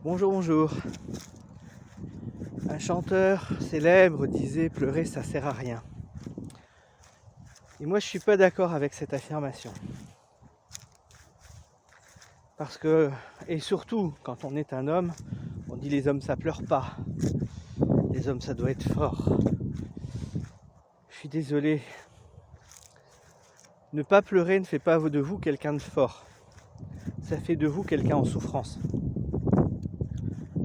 Bonjour, bonjour. Un chanteur célèbre disait pleurer ça sert à rien. Et moi je suis pas d'accord avec cette affirmation. Parce que, et surtout quand on est un homme, on dit les hommes ça pleure pas. Les hommes ça doit être fort. Je suis désolé. Ne pas pleurer ne fait pas de vous quelqu'un de fort. Ça fait de vous quelqu'un en souffrance.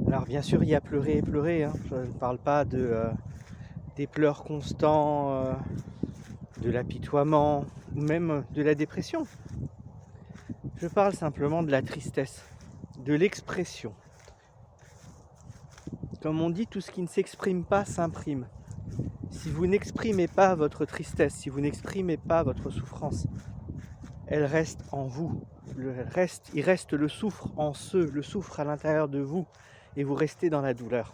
Alors bien sûr il y a pleurer et pleurer, hein. Je ne parle pas des pleurs constants, de l'apitoiement ou même de la dépression. Je parle simplement de la tristesse, de l'expression. Comme on dit, tout ce qui ne s'exprime pas s'imprime. Si vous n'exprimez pas votre tristesse, si vous n'exprimez pas votre souffrance, elle reste en vous. Il reste le souffre en le souffre à l'intérieur de vous, et vous restez dans la douleur.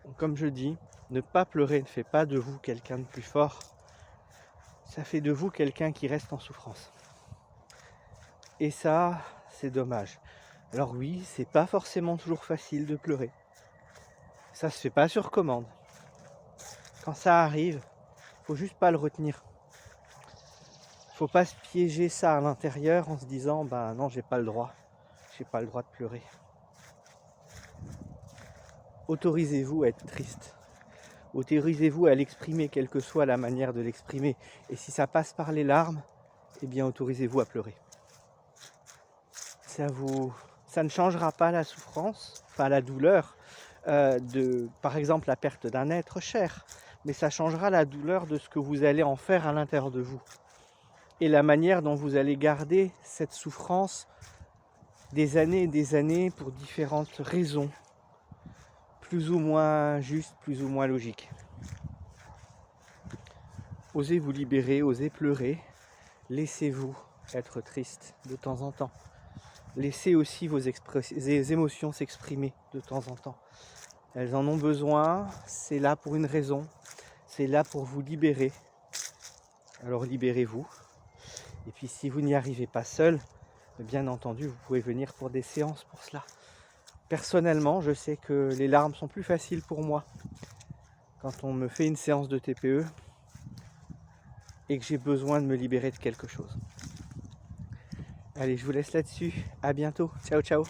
Donc, comme je dis, ne pas pleurer ne fait pas de vous quelqu'un de plus fort. Ça fait de vous quelqu'un qui reste en souffrance. Et ça, c'est dommage. Alors oui, c'est pas forcément toujours facile de pleurer. Ça se fait pas sur commande. Quand ça arrive, faut juste pas le retenir. Faut pas se piéger ça à l'intérieur en se disant bah non, j'ai pas le droit de pleurer. Autorisez-vous à être triste. Autorisez-vous à l'exprimer, quelle que soit la manière de l'exprimer. Et si ça passe par les larmes, eh bien autorisez-vous à pleurer. Ça ne changera pas la souffrance, enfin la douleur de, par exemple, la perte d'un être cher, mais ça changera la douleur de ce que vous allez en faire à l'intérieur de vous et la manière dont vous allez garder cette souffrance des années et des années pour différentes raisons, plus ou moins justes, plus ou moins logiques. Osez vous libérer, osez pleurer, laissez-vous être triste de temps en temps. Laissez aussi vos émotions s'exprimer de temps en temps. Elles en ont besoin, c'est là pour une raison, c'est là pour vous libérer. Alors libérez-vous. Et puis si vous n'y arrivez pas seul, bien entendu, vous pouvez venir pour des séances pour cela. Personnellement, je sais que les larmes sont plus faciles pour moi quand on me fait une séance de TPE et que j'ai besoin de me libérer de quelque chose. Allez, je vous laisse là-dessus. À bientôt. Ciao, ciao.